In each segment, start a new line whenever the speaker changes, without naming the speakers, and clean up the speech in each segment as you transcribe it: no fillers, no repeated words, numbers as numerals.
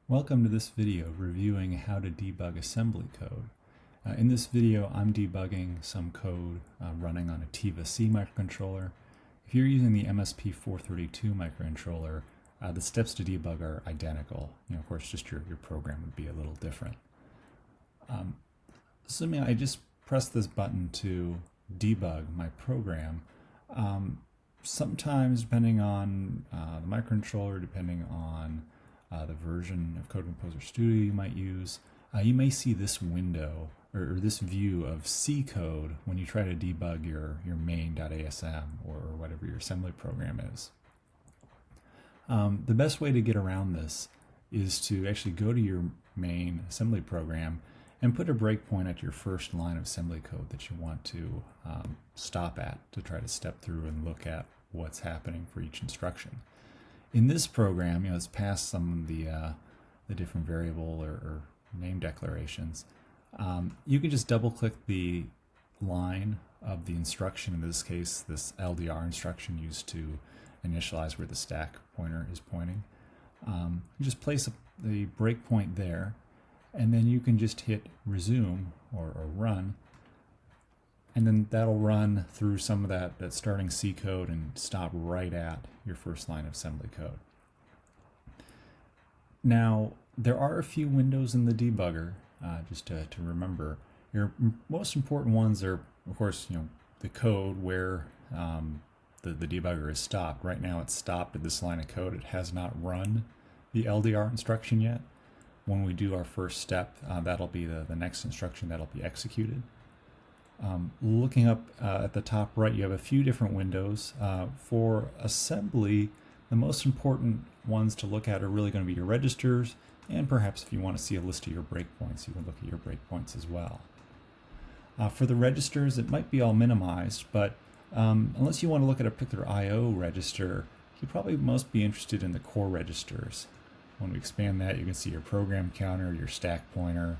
Welcome to this video reviewing how to debug assembly code. In this video, I'm debugging some code running on a Tiva C microcontroller. If you're using the MSP432 microcontroller, the steps to debug are identical. Of course, just your program would be a little different. Assuming I just press this button to debug my program, sometimes depending on the microcontroller, depending on the version of Code Composer Studio you might use, you may see this window or this view of C code when you try to debug your main.asm or whatever your assembly program is. The best way to get around this is to actually go to your main assembly program and put a breakpoint at your first line of assembly code that you want to stop at to try to step through and look at what's happening for each instruction. In this program, it's past some of the different variable or name declarations. You can just double-click the line of the instruction, in this case, this LDR instruction used to initialize where the stack pointer is pointing. You just place the breakpoint there, and then you can just hit resume or run, and then that'll run through some of that starting C code and stop right at your first line of assembly code. Now, there are a few windows in the debugger, just to remember. Your most important ones are, of course, the code where the debugger is stopped. Right now it's stopped at this line of code. It has not run the LDR instruction yet. When we do our first step, that'll be the next instruction that'll be executed. Looking up at the top right, you have a few different windows. For assembly, the most important ones to look at are really going to be your registers, and perhaps if you want to see a list of your breakpoints, you can look at your breakpoints as well. For the registers, it might be all minimized, but unless you want to look at a particular I/O register, you'd probably most be interested in the core registers. When we expand that, you can see your program counter, your stack pointer,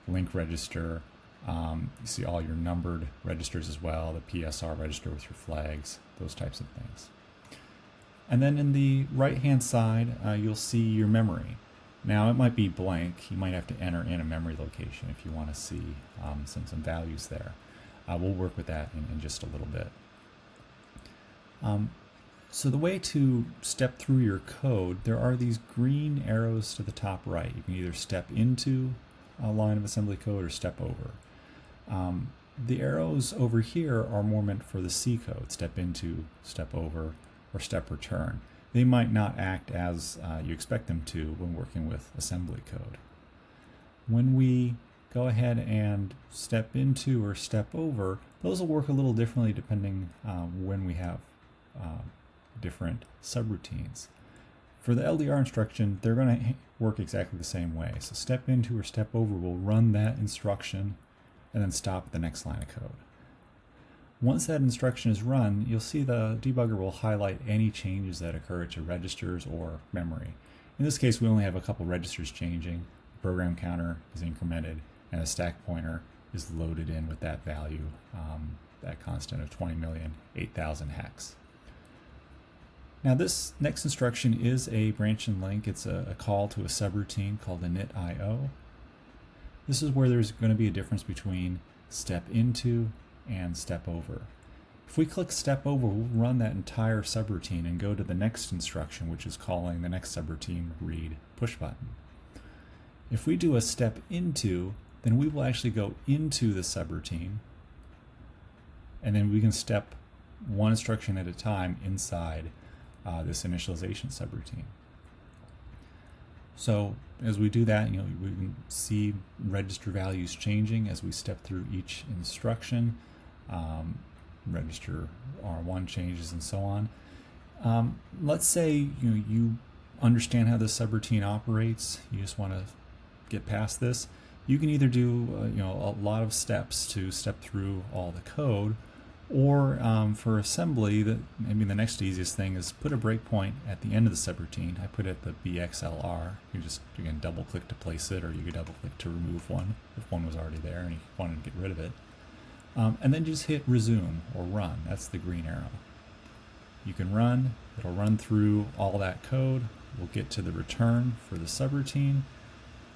link register. You see all your numbered registers as well, the PSR register with your flags, those types of things. And then in the right-hand side, you'll see your memory. Now, it might be blank. You might have to enter in a memory location if you want to see some values there. We'll work with that in just a little bit. So the way to step through your code, there are these green arrows to the top right. You can either step into a line of assembly code or step over. The arrows over here are more meant for the C code, step into, step over, or step return. They might not act as you expect them to when working with assembly code. When we go ahead and step into or step over, those will work a little differently depending when we have different subroutines. For the LDR instruction, they're going to work exactly the same way. So step into or step over will run that instruction and then stop at the next line of code. Once that instruction is run, you'll see the debugger will highlight any changes that occur to registers or memory. In this case, we only have a couple registers changing. The program counter is incremented, and a stack pointer is loaded in with that value, that constant of 20,008,000 hex. Now, this next instruction is a branch and link. It's a call to a subroutine called init.io. This is where there's going to be a difference between step into and step over. If we click step over, we'll run that entire subroutine and go to the next instruction, which is calling the next subroutine read push button. If we do a step into, then we will actually go into the subroutine, and then we can step one instruction at a time inside this initialization subroutine. So as we do that, we can see register values changing as we step through each instruction. Register R1 changes and so on. Let's say you understand how this subroutine operates. You just want to get past this. You can either do a lot of steps to step through all the code, or for assembly, maybe the next easiest thing is put a breakpoint at the end of the subroutine. I put it at the BXLR. You can double click to place it, or you could double click to remove one if one was already there and you wanted to get rid of it. And then just hit resume or run. That's the green arrow. You can run. It'll run through all that code, we'll get to the return for the subroutine.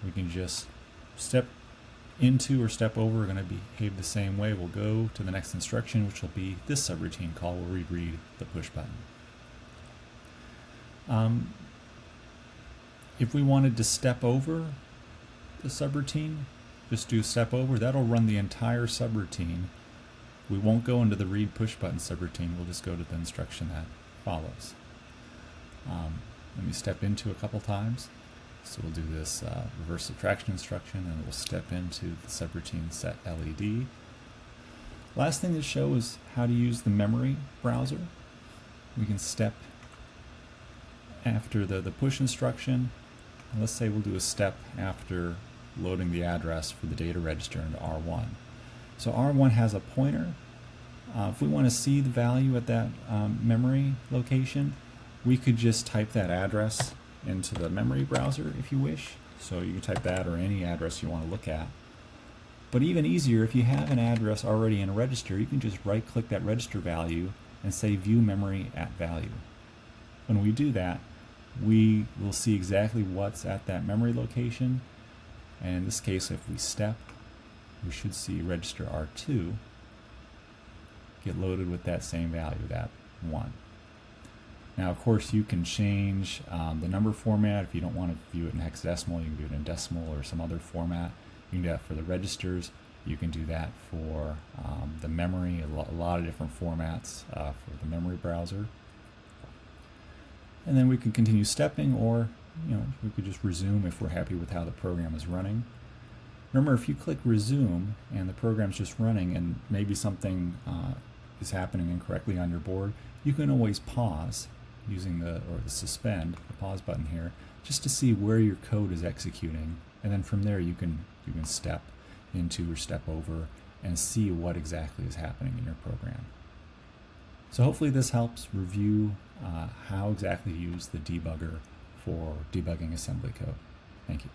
We can just step into or step over are going to behave the same way. We'll go to the next instruction, which will be this subroutine call where we read the push button. If we wanted to step over the subroutine, just do step over. That'll run the entire subroutine. We won't go into the read push button subroutine. We'll just go to the instruction that follows. Let me step into a couple times. So we'll do this reverse subtraction instruction, and we'll step into the subroutine set LED. Last thing to show is how to use the memory browser. We can step after the push instruction. And let's say we'll do a step after loading the address for the data register into R1. So R1 has a pointer. If we want to see the value at that memory location, we could just type that address into the memory browser if you wish. So you can type that or any address you want to look at. But even easier, if you have an address already in a register, you can just right-click that register value and say View Memory at Value. When we do that, we will see exactly what's at that memory location. And in this case, if we step, we should see register R2 get loaded with that same value, that 1. Now, of course, you can change the number format. If you don't want to view it in hexadecimal, you can view it in decimal or some other format. You can do that for the registers. You can do that for the memory, a lot of different formats for the memory browser. And then we can continue stepping, or we could just resume if we're happy with how the program is running. Remember, if you click resume and the program's just running and maybe something is happening incorrectly on your board, you can always pause using the suspend, the pause button here, just to see where your code is executing, and then from there you can step into or step over and see what exactly is happening in your program. So hopefully this helps review how exactly to use the debugger for debugging assembly code. Thank you.